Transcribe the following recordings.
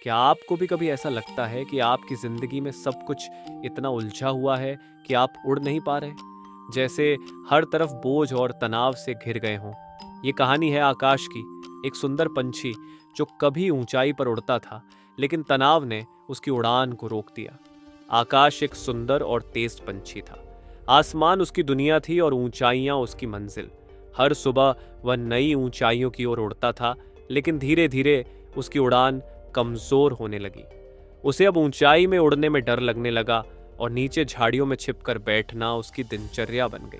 क्या आपको भी कभी ऐसा लगता है कि आपकी ज़िंदगी में सब कुछ इतना उलझा हुआ है कि आप उड़ नहीं पा रहे? जैसे हर तरफ बोझ और तनाव से घिर गए हों। ये कहानी है आकाश की, एक सुंदर पंछी जो कभी ऊंचाई पर उड़ता था, लेकिन तनाव ने उसकी उड़ान को रोक दिया। आकाश एक सुंदर और तेज पंछी था। आसमान उसकी दुनिया थी और ऊंचाइयां उसकी मंजिल। हर सुबह वह नई ऊंचाइयों की ओर उड़ता था, लेकिन धीरे धीरे उसकी उड़ान कमजोर होने लगी। उसे अब ऊंचाई में उड़ने में डर लगने लगा और नीचे झाड़ियों में छिपकर बैठना उसकी दिनचर्या बन गई।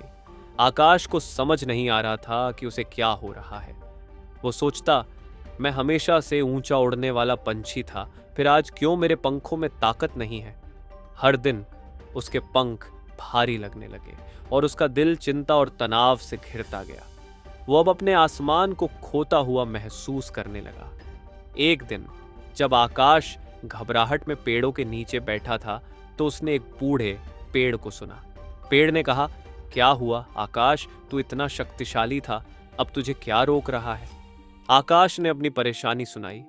आकाश को समझ नहीं आ रहा था कि उसे क्या हो रहा है। वो सोचता, मैं हमेशा से ऊंचा उड़ने वाला पंछी था, फिर आज क्यों मेरे पंखों में ताकत नहीं है। हर दिन उसके पंख भारी लगने लगे और उसका दिल चिंता और तनाव से घिरता गया। वो अब अपने आसमान को खोता हुआ महसूस करने लगा। एक दिन जब आकाश घबराहट में पेड़ों के नीचे बैठा था, तो उसने एक बूढ़े पेड़ को सुना। पेड़ ने कहा, क्या हुआ आकाश, तू इतना शक्तिशाली था, अब तुझे क्या रोक रहा है? आकाश ने अपनी परेशानी सुनाई।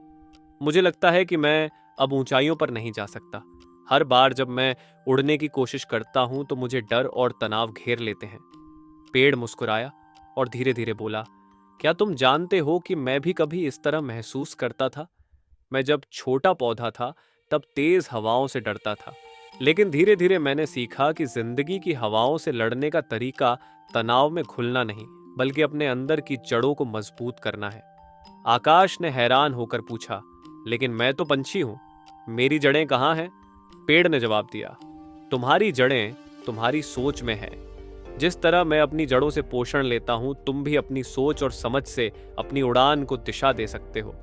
मुझे लगता है कि मैं अब ऊंचाइयों पर नहीं जा सकता। हर बार जब मैं उड़ने की कोशिश करता हूं तो मुझे डर और तनाव घेर लेते हैं। पेड़ मुस्कुराया और धीरे धीरे बोला, क्या तुम जानते हो कि मैं भी कभी इस तरह महसूस करता था? मैं जब छोटा पौधा था तब तेज हवाओं से डरता था, लेकिन धीरे धीरे मैंने सीखा कि जिंदगी की हवाओं से लड़ने का तरीका तनाव में घुलना नहीं, बल्कि अपने अंदर की जड़ों को मजबूत करना है। आकाश ने हैरान होकर पूछा, लेकिन मैं तो पंछी हूं, मेरी जड़ें कहाँ हैं? पेड़ ने जवाब दिया, तुम्हारी जड़ें तुम्हारी सोच में है। जिस तरह मैं अपनी जड़ों से पोषण लेता हूं, तुम भी अपनी सोच और समझ से अपनी उड़ान को दिशा दे सकते हो।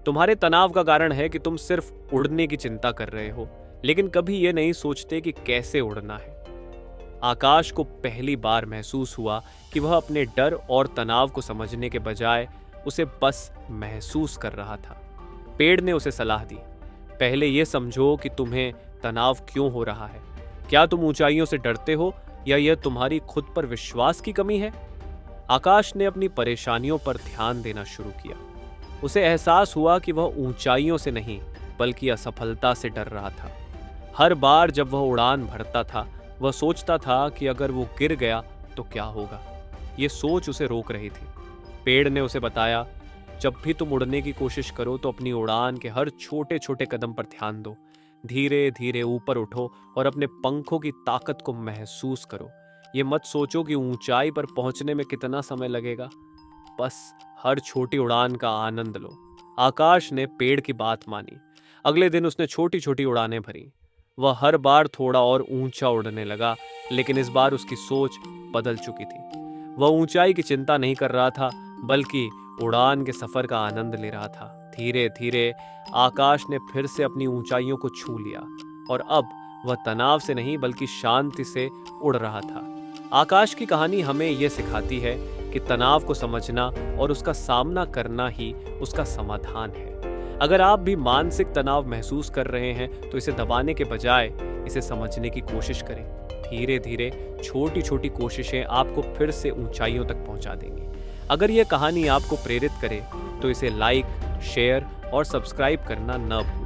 तुम्हारे तनाव का कारण है कि तुम सिर्फ उड़ने की चिंता कर रहे हो, लेकिन कभी ये नहीं सोचते कि कैसे उड़ना है। आकाश को पहली बार महसूस हुआ कि वह अपने डर और तनाव को समझने के बजाय उसे बस महसूस कर रहा था। पेड़ ने उसे सलाह दी, पहले ये समझो कि तुम्हें तनाव क्यों हो रहा है। क्या तुम ऊंचाइयों से डरते हो या यह तुम्हारी खुद पर विश्वास की कमी है? आकाश ने अपनी परेशानियों पर ध्यान देना शुरू किया। उसे एहसास हुआ कि वह ऊंचाइयों से नहीं, बल्कि असफलता से डर रहा था। हर बार जब वह उड़ान भरता था, वह सोचता था कि अगर वो गिर गया तो क्या होगा। ये सोच उसे रोक रही थी। पेड़ ने उसे बताया, जब भी तुम उड़ने की कोशिश करो तो अपनी उड़ान के हर छोटे छोटे कदम पर ध्यान दो। धीरे धीरे ऊपर उठो और अपने पंखों की ताकत को महसूस करो। ये मत सोचो कि ऊंचाई पर पहुंचने में कितना समय लगेगा, बस हर छोटी उड़ान का आनंद लो। आकाश ने पेड़ की बात मानी। अगले दिन उसने छोटी छोटी उड़ानें भरी। वह हर बार थोड़ा और ऊंचा उड़ने लगा, लेकिन इस बार उसकी सोच बदल चुकी थी। वह ऊंचाई की चिंता नहीं कर रहा था, बल्कि उड़ान के सफर का आनंद ले रहा था। धीरे धीरे आकाश ने फिर से अपनी ऊंचाइयों को छू लिया और अब वह तनाव से नहीं बल्कि शांति से उड़ रहा था। आकाश की कहानी हमें यह सिखाती है कि तनाव को समझना और उसका सामना करना ही उसका समाधान है। अगर आप भी मानसिक तनाव महसूस कर रहे हैं तो इसे दबाने के बजाय इसे समझने की कोशिश करें। धीरे धीरे छोटी छोटी कोशिशें आपको फिर से ऊंचाइयों तक पहुंचा देंगी। अगर यह कहानी आपको प्रेरित करे तो इसे लाइक, शेयर और सब्सक्राइब करना न भूलें।